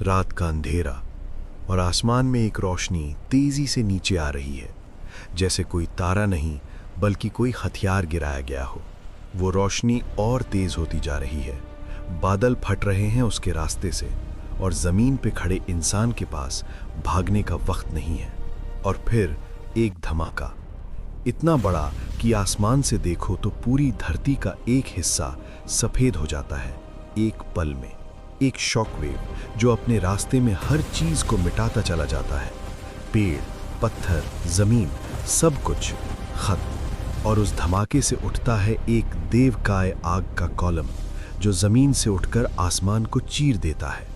रात का अंधेरा और आसमान में एक रोशनी तेजी से नीचे आ रही है, जैसे कोई तारा नहीं बल्कि कोई हथियार गिराया गया हो। वो रोशनी और तेज होती जा रही है। बादल फट रहे हैं उसके रास्ते से और जमीन पे खड़े इंसान के पास भागने का वक्त नहीं है। और फिर एक धमाका, इतना बड़ा कि आसमान से देखो तो पूरी धरती का एक हिस्सा सफेद हो जाता है एक पल में। एक शॉकवेव जो अपने रास्ते में हर चीज को मिटाता चला जाता है। पेड़, पत्थर, जमीन, सब कुछ खत्म। और उस धमाके से उठता है एक देवकाय आग का कॉलम जो जमीन से उठकर आसमान को चीर देता है।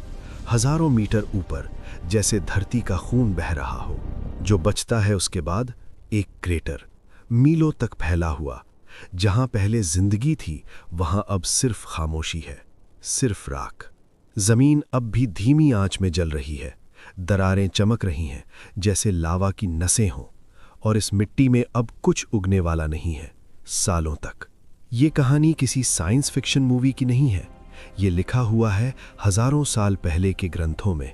हजारों मीटर ऊपर जैसे धरती का खून बह रहा हो। जो बचता है उसके बाद एक क्रेटर, मीलों तक फैला हुआ। जहां पहले जिंदगी थी वहां अब सिर्फ खामोशी है, सिर्फ राख। जमीन अब भी धीमी आंच में जल रही है। दरारें चमक रही हैं जैसे लावा की नसें हों। और इस मिट्टी में अब कुछ उगने वाला नहीं है सालों तक। ये कहानी किसी साइंस फिक्शन मूवी की नहीं है। ये लिखा हुआ है हजारों साल पहले के ग्रंथों में,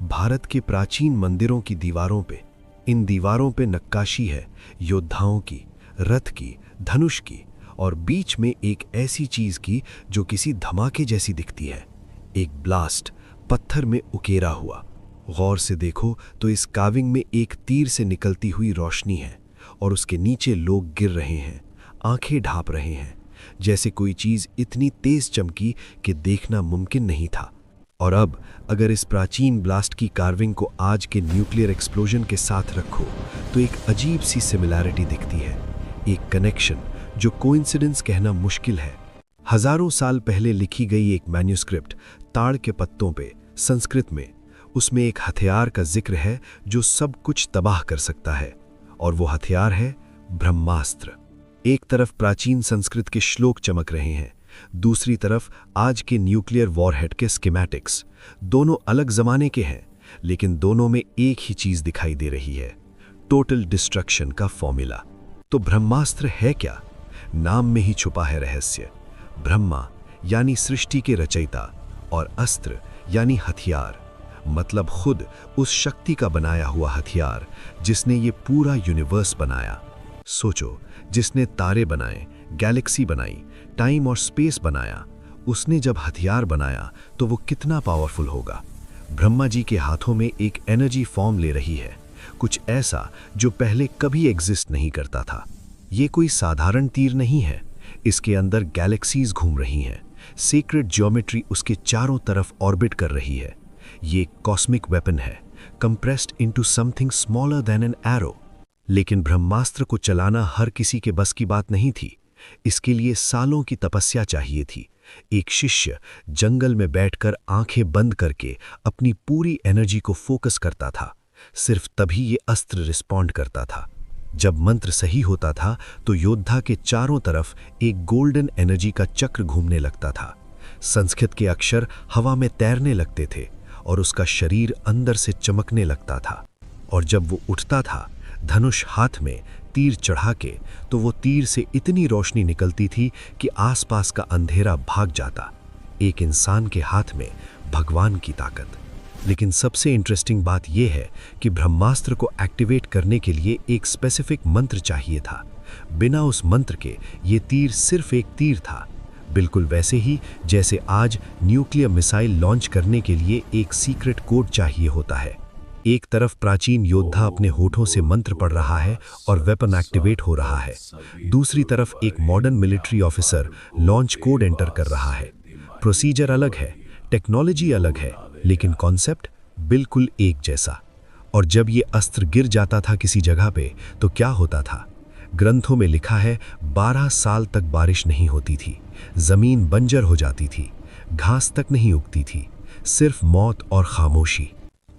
भारत के प्राचीन मंदिरों की दीवारों पे। इन दीवारों पे नक्काशी है योद्धाओं की, रथ की, धनुष की, और बीच में एक ऐसी चीज की जो किसी धमाके जैसी दिखती है। एक ब्लास्ट, पत्थर में उकेरा हुआ। गौर से देखो तो इस काविंग में एक तीर से निकलती हुई रोशनी है और उसके नीचे लोग गिर रहे हैं, आंखें ढांप रहे हैं, जैसे कोई चीज इतनी तेज चमकी कि देखना मुमकिन नहीं था। और अब अगर इस प्राचीन ब्लास्ट की कार्विंग को आज के न्यूक्लियर एक्सप्लोजन के साथ रखो तो एक अजीब सी सिमिलैरिटी दिखती है, एक कनेक्शन जो कोइंसिडेंस कहना मुश्किल है। हजारों साल पहले लिखी गई एक मैन्युस्क्रिप्ट ताड़ के पत्तों पे, संस्कृत में, उसमें एक हथियार का जिक्र है जो सब कुछ तबाह कर सकता है। और वो हथियार है ब्रह्मास्त्र। एक तरफ प्राचीन संस्कृत के श्लोक चमक रहे हैं, दूसरी तरफ आज के न्यूक्लियर वॉरहेड के स्कीमेटिक्स। दोनों अलग जमाने के हैं, लेकिन दोनों में एक ही चीज दिखाई दे रही है, टोटल डिस्ट्रक्शन का फॉर्मूला। तो ब्रह्मास्त्र है क्या? नाम में ही छुपा है रहस्य। ब्रह्मा यानी सृष्टि के रचयिता और अस्त्र यानी हथियार, मतलब खुद उस शक्ति का बनाया हुआ हथियार जिसने ये पूरा यूनिवर्स बनाया। सोचो, जिसने तारे बनाए, गैलेक्सी बनाई, टाइम और स्पेस बनाया, उसने जब हथियार बनाया तो वो कितना पावरफुल होगा। ब्रह्मा जी के हाथों में एक एनर्जी फॉर्म ले रही है, कुछ ऐसा जो पहले कभी एग्जिस्ट नहीं करता था। ये कोई साधारण तीर नहीं है, इसके अंदर गैलेक्सीज घूम रही हैं, सीक्रेट ज्योमेट्री उसके चारों तरफ ऑर्बिट कर रही है। ये कॉस्मिक वेपन है, compressed into something smaller than an arrow. लेकिन ब्रह्मास्त्र को चलाना हर किसी के बस की बात नहीं थी। इसके लिए सालों की तपस्या चाहिए थी। एक शिष्य जंगल में बैठकर आंखें बंद करके अपनी पूरी एनर्जी को फोकस करता था। सिर्फ तभी ये अस्त्र रिस्पॉन्ड करता था। जब मंत्र सही होता था तो योद्धा के चारों तरफ एक गोल्डन एनर्जी का चक्र घूमने लगता था। संस्कृत के अक्षर हवा में तैरने लगते थे और उसका शरीर अंदर से चमकने लगता था। और जब वो उठता था धनुष हाथ में तीर चढ़ा के, तो वो तीर से इतनी रोशनी निकलती थी कि आसपास का अंधेरा भाग जाता। एक इंसान के हाथ में भगवान की ताकत। लेकिन सबसे इंटरेस्टिंग बात यह है कि ब्रह्मास्त्र को एक्टिवेट करने के लिए एक स्पेसिफिक मंत्र चाहिए था। बिना उस मंत्र के ये तीर सिर्फ एक तीर था, बिल्कुल वैसे ही जैसे आज न्यूक्लियर मिसाइल लॉन्च करने के लिए एक सीक्रेट कोड चाहिए होता है। एक तरफ प्राचीन योद्धा अपने होठों से मंत्र पढ़ रहा है और वेपन एक्टिवेट हो रहा है, दूसरी तरफ एक modern military officer launch code enter कर रहा है। प्रोसीजर अलग है, टेक्नोलॉजी अलग है, लेकिन कॉन्सेप्ट बिल्कुल एक जैसा। और जब ये अस्त्र गिर जाता था किसी जगह पे तो क्या होता था? ग्रंथों में लिखा है 12 साल तक बारिश नहीं होती थी, जमीन बंजर हो जाती थी, घास तक नहीं उगती थी, सिर्फ मौत और खामोशी।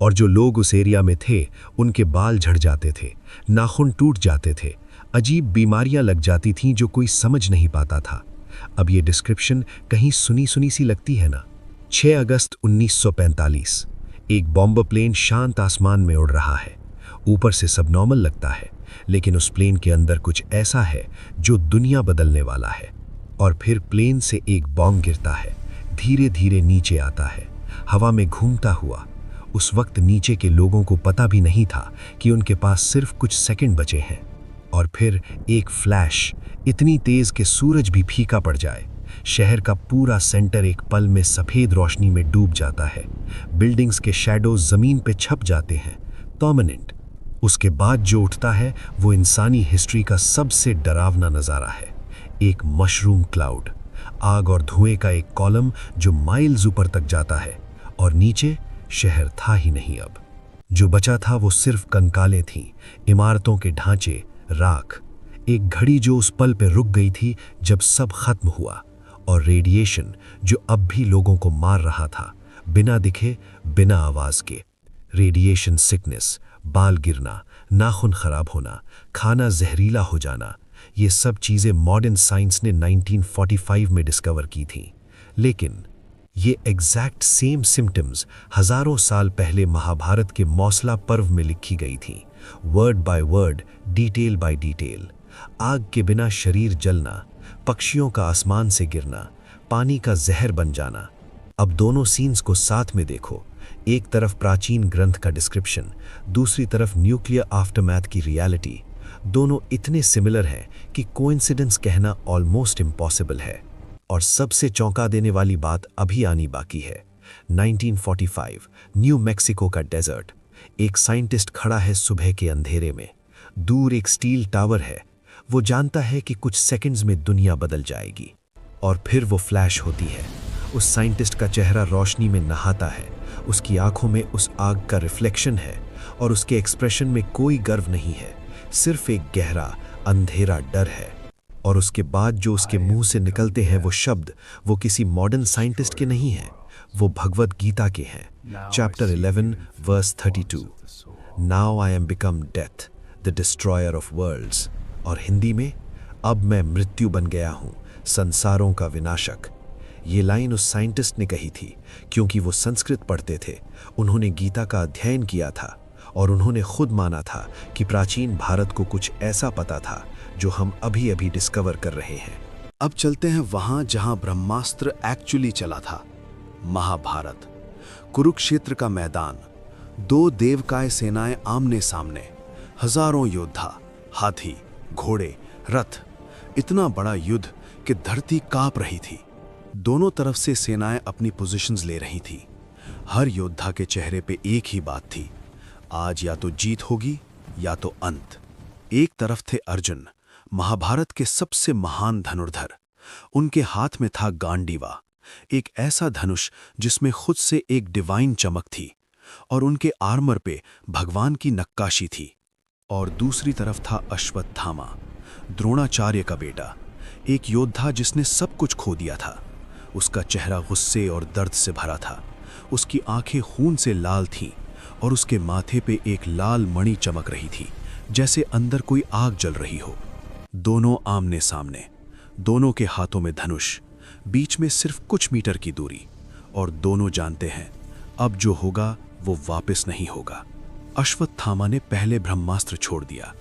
और जो लोग उस एरिया में थे उनके बाल झड़ जाते थे, नाखून टूट जाते थे, अजीब बीमारियां लग जाती थीं जो कोई समझ नहीं पाता था। अब ये डिस्क्रिप्शन कहीं सुनी सुनी सी लगती है ना? 6 अगस्त 1945, एक बॉम्बर प्लेन शांत आसमान में उड़ रहा है। ऊपर से सब नॉर्मल लगता है, लेकिन उस प्लेन के अंदर कुछ ऐसा है जो दुनिया बदलने वाला है। और फिर प्लेन से एक बॉम्ब गिरता है, धीरे धीरे नीचे आता है। हवा में घूमता हुआ। उस वक्त नीचे के लोगों को पता भी नहीं था कि उनके पास सिर्फ कुछ सेकंड बचे हैं। और फिर एक फ्लैश, इतनी तेज कि सूरज भी फीका पड़ जाए। शहर का पूरा सेंटर एक पल में सफेद रोशनी में डूब जाता है। बिल्डिंग्स के शैडोज जमीन पे छप जाते हैं, परमानेंट। उसके बाद जो उठता है वो इंसानी हिस्ट्री का सबसे डरावना नज़ारा है। एक मशरूम क्लाउड, आग और धुएं का एक कॉलम जो माइल्स ऊपर तक जाता है, और नीचे शहर था ही नहीं। अब जो बचा था वो सिर्फ कंकालें थीं, इमारतों के ढांचे, राख। एक घड़ी जो उस पल पे रुक गई थी जब सब खत्म हुआ, और रेडिएशन जो अब भी लोगों को मार रहा था, बिना दिखे, बिना आवाज के। रेडिएशन सिकनेस, बाल गिरना, नाखून खराब होना, खाना जहरीला हो जाना, ये सब चीज़ें मॉडर्न साइंस ने 1945 में डिस्कवर की थीं। लेकिन ये एग्जैक्ट सेम सिम्टम्स हजारों साल पहले महाभारत के मौसला पर्व में लिखी गई थीं, word by word, detail by detail. आग के बिना शरीर जलना, पक्षियों का आसमान से गिरना, पानी का जहर बन जाना। अब दोनों सीन्स को साथ में देखो। एक तरफ प्राचीन ग्रंथ का डिस्क्रिप्शन, दूसरी तरफ न्यूक्लियर आफ्टरमैथ की रियलिटी। दोनों इतने सिमिलर हैं कि कोइंसिडेंस कहना ऑलमोस्ट इम्पॉसिबल है। और सबसे चौंका देने वाली बात अभी आनी बाकी है। 1945, न्यू मैक्सिको का डेजर्ट। एक साइंटिस्ट खड़ा है सुबह के अंधेरे में। दूर एक स्टील टावर है। वो जानता है कि कुछ सेकंड्स में दुनिया बदल जाएगी। और फिर वो फ्लैश होती है। उस साइंटिस्ट का चेहरा रोशनी में नहाता है। उसकी आंखों में उस आग का रिफ्लेक्शन है, और उसके एक्सप्रेशन में कोई गर्व नहीं है, सिर्फ एक गहरा अंधेरा डर है। और उसके बाद जो उसके मुंह से निकलते हैं वो शब्द, वो किसी मॉडर्न साइंटिस्ट के नहीं हैं, वो भगवद गीता के हैं। Chapter 11 verse 32, now I am become death, the destroyer of worlds. और हिंदी में, अब मैं मृत्यु बन गया हूँ, संसारों का विनाशक। ये लाइन उस साइंटिस्ट ने कही थी क्योंकि वो संस्कृत पढ़ते थे। उन्होंने गीता का अध्ययन किया था, और उन्होंने खुद माना था कि प्राचीन भारत को कुछ ऐसा पता था जो हम अभी अभी डिस्कवर कर रहे हैं। अब चलते हैं वहां जहां ब्रह्मास्त्र एक्चुअली चला था। महाभारत, कुरुक्षेत्र का मैदान। दो देवकाय सेनाएं आमने सामने, हजारों योद्धा, हाथी, घोड़े, रथ। इतना बड़ा युद्ध कि धरती कांप रही थी। दोनों तरफ से सेनाएं अपनी पोजीशंस ले रही थी। हर योद्धा के चेहरे पे एक ही बात थी, आज या तो जीत होगी या तो अंत। एक तरफ थे अर्जुन, महाभारत के सबसे महान धनुर्धर। उनके हाथ में था गांडीवा, एक ऐसा धनुष जिसमें खुद से एक डिवाइन चमक थी, और उनके आर्मर पे भगवान की नक्काशी थी। और दूसरी तरफ था अश्वत्थामा, द्रोणाचार्य का बेटा, एक योद्धा जिसने सब कुछ खो दिया था। उसका चेहरा गुस्से और दर्द से भरा था। उसकी आंखें खून से लाल थीं, और उसके माथे पे एक लाल मणि चमक रही थी, जैसे अंदर कोई आग जल रही हो। दोनों आमने सामने, दोनों के हाथों में धनुष, बीच में सिर्फ कुछ मीटर की दूरी। और दोनों जानते हैं अब जो होगा वो वापस नहीं होगा। अश्वत्थामा ने पहले ब्रह्मास्त्र छोड़ दिया।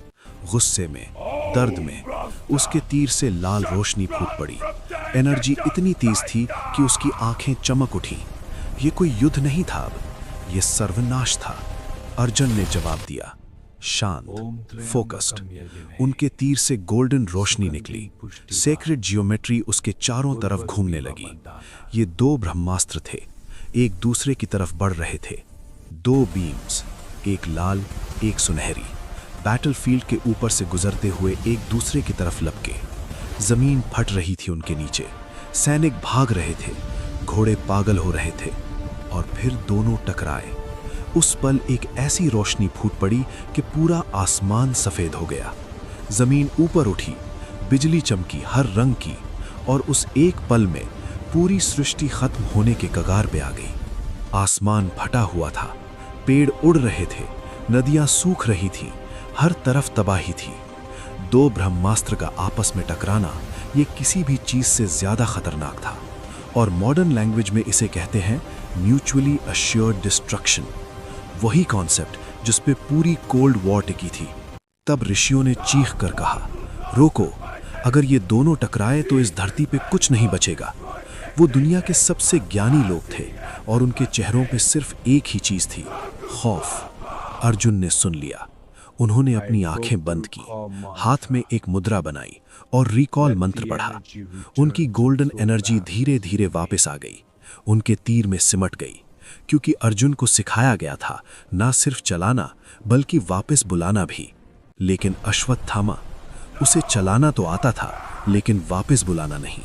गुस्से में, दर्द में उसके तीर से लाल रोशनी फूट पड़ी। एनर्जी इतनी तेज थी कि उसकी आंखें चमक उठी। ये कोई युद्ध नहीं था, अब ये सर्वनाश था। अर्जुन ने जवाब दिया, शांत, फोकस्ड। उनके तीर से गोल्डन रोशनी निकली। सेक्रेड जियोमेट्री उसके चारों तरफ घूमने लगी। ये दो ब्रह्मास्त्र थे, एक दूसरे की तरफ बढ़ रहे थे। दो बीम्स, एक लाल, एक सुनहरी, बैटलफील्ड के ऊपर से गुजरते हुए एक दूसरे की तरफ लपके। जमीन फट रही थी उनके नीचे, सैनिक भाग रहे थे, घोड़े पागल हो रहे थे। और फिर दोनों टकराए। उस पल एक ऐसी रोशनी फूट पड़ी कि पूरा आसमान सफेद हो गया। जमीन ऊपर उठी, बिजली चमकी हर रंग की, और उस एक पल में पूरी सृष्टि खत्म होने के कगार पे आ गई। आसमान फटा हुआ था, पेड़ उड़ रहे थे, नदियां सूख रही थीं, हर तरफ तबाही थी। दो ब्रह्मास्त्र का आपस में टकराना ये किसी भी चीज से ज्यादा खतरनाक था। और मॉडर्न लैंग्वेज में इसे कहते हैं म्यूचुअली अश्योर्ड डिस्ट्रक्शन। वही कॉन्सेप्ट जिस पे पूरी कोल्ड वॉर टिकी थी। तब ऋषियों ने चीख कर कहा, रोको, अगर ये दोनों टकराए तो इस धरती पे कुछ नहीं बचेगा। वो दुनिया के सबसे ज्ञानी लोग थे, और उनके चेहरों पे सिर्फ एक ही चीज थी, खौफ। अर्जुन ने सुन लिया। उन्होंने अपनी आंखें बंद की, हाथ में एक मुद्रा बनाई और रिकॉल मंत्र पढ़ा। उनकी गोल्डन एनर्जी धीरे धीरे वापस आ गई, उनके तीर में सिमट गई, क्योंकि अर्जुन को सिखाया गया था ना सिर्फ चलाना बल्कि वापस बुलाना भी। लेकिन अश्वत्थामा, उसे चलाना तो आता था लेकिन वापस बुलाना नहीं।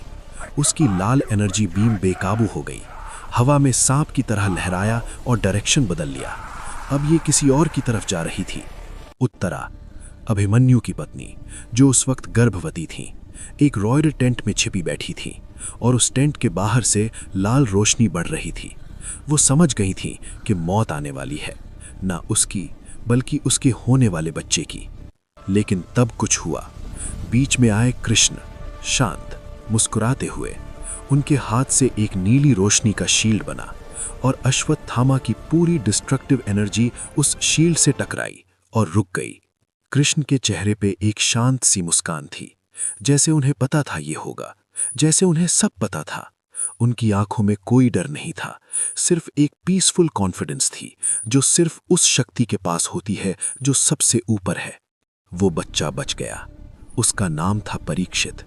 उसकी लाल एनर्जी बीम बेकाबू हो गई, हवा में सांप की तरह लहराया और डायरेक्शन बदल लिया। अब ये किसी और की तरफ जा रही थी। उत्तरा, अभिमन्यु की पत्नी, जो उस वक्त गर्भवती थी, एक रॉयल टेंट में छिपी बैठी थी और उस टेंट के बाहर से लाल रोशनी बढ़ रही थी। वो समझ गई थी कि मौत आने वाली है, ना उसकी बल्कि उसके होने वाले बच्चे की। लेकिन तब कुछ हुआ। बीच में आए कृष्ण, शांत, मुस्कुराते हुए। उनके हाथ से एक नीली रोशनी का शील्ड बना और अश्वत्थामा की पूरी डिस्ट्रक्टिव एनर्जी उस शील्ड से टकराई और रुक गई। कृष्ण के चेहरे पे एक शांत सी मुस्कान थी, जैसे उन्हें पता था ये होगा, जैसे उन्हें सब पता था। उनकी आंखों में कोई डर नहीं था, सिर्फ एक पीसफुल कॉन्फिडेंस थी, जो सिर्फ उस शक्ति के पास होती है जो सबसे ऊपर है। वो बच्चा बच गया। उसका नाम था परीक्षित,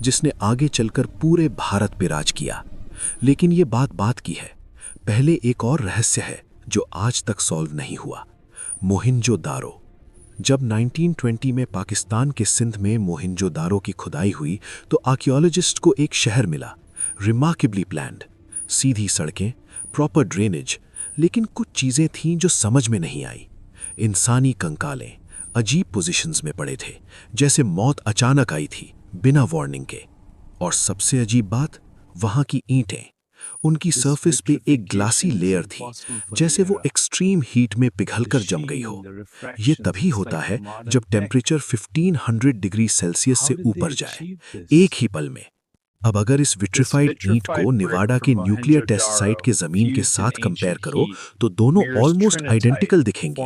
जिसने आगे चलकर पूरे भारत पे राज किया। लेकिन ये बात की है। पहले एक और रहस्य है जो आज तक सॉल्व नहीं हुआ। मोहिंजो-दारो। जब 1920 में पाकिस्तान के सिंध में मोहिंजो-दारो की खुदाई हुई तो आर्कियोलॉजिस्ट को एक शहर मिला, रिमार्केबली प्लान्ड, सीधी सड़कें, प्रॉपर ड्रेनेज। लेकिन कुछ चीजें थीं जो समझ में नहीं आई। इंसानी कंकालें अजीब पोजीशंस में पड़े थे, जैसे मौत अचानक आई थी बिना वार्निंग के। और सबसे अजीब बात, वहां की ईंटें, उनकी सरफेस पे एक ग्लासी लेयर थी, जैसे वो एक्सट्रीम हीट में पिघलकर जम गई हो। ये तभी होता है जब टेम्परेचर 1500 डिग्री सेल्सियस से ऊपर जाए, एक ही पल में। अब अगर इस विट्रिफाइड ईंट को निवाडा के न्यूक्लियर टेस्ट साइट के जमीन के साथ कंपेयर करो तो दोनों ऑलमोस्ट आइडेंटिकल दिखेंगी।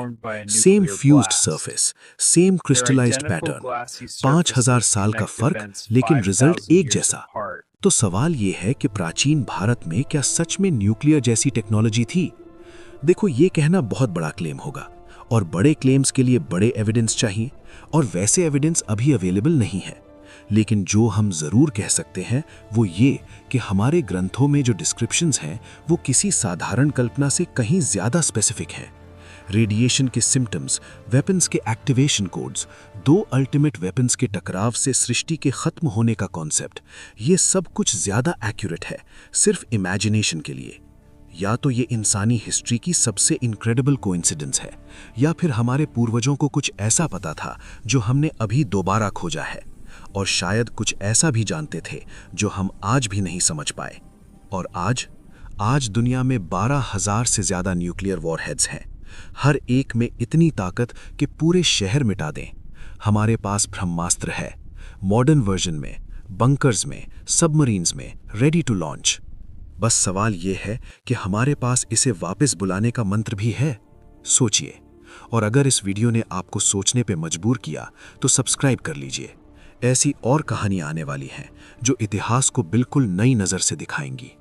Same fused surface, same crystallised pattern, 5000 साल का फर्क, लेकिन रिजल्ट एक जैसा। तो सवाल ये है कि प्राचीन भारत में क्या सच में न्यूक्लियर जैसी टेक्नोलॉजी थी? देखो, ये कहना बहुत बड़ा क्लेम होगा और बड़े क्लेम्स के लिए बड़े एविडेंस चाहिए, और वैसे एविडेंस अभी अवेलेबल नहीं है। लेकिन जो हम जरूर कह सकते हैं वो ये कि हमारे ग्रंथों में जो डिस्क्रिप्शंस हैं वो किसी साधारण कल्पना से कहीं ज्यादा स्पेसिफिक हैं। रेडिएशन के सिम्टम्स, वेपन्स के एक्टिवेशन कोड्स, दो अल्टीमेट वेपन्स के टकराव से सृष्टि के खत्म होने का कॉन्सेप्ट, ये सब कुछ ज्यादा एक्यूरेट है सिर्फ इमेजिनेशन के लिए। या तो ये इंसानी हिस्ट्री की सबसे इनक्रेडिबल कोइंसिडेंस है, या फिर हमारे पूर्वजों को कुछ ऐसा पता था जो हमने अभी दोबारा खोजा है, और शायद कुछ ऐसा भी जानते थे जो हम आज भी नहीं समझ पाए। और आज दुनिया में 12,000 से ज्यादा न्यूक्लियर वॉरहेड्स हैं, हर एक में इतनी ताकत कि पूरे शहर मिटा दें। हमारे पास ब्रह्मास्त्र है, मॉडर्न वर्जन में, बंकर्स में, सबमरीन्स में, रेडी टू लॉन्च। बस सवाल यह है कि हमारे पास इसे वापस बुलाने का मंत्र भी है। सोचिए, और अगर इस वीडियो ने आपको सोचने पे मजबूर किया तो सब्सक्राइब कर लीजिए। ऐसी और कहानियां आने वाली हैं जो इतिहास को बिल्कुल नई नज़र से दिखाएंगी।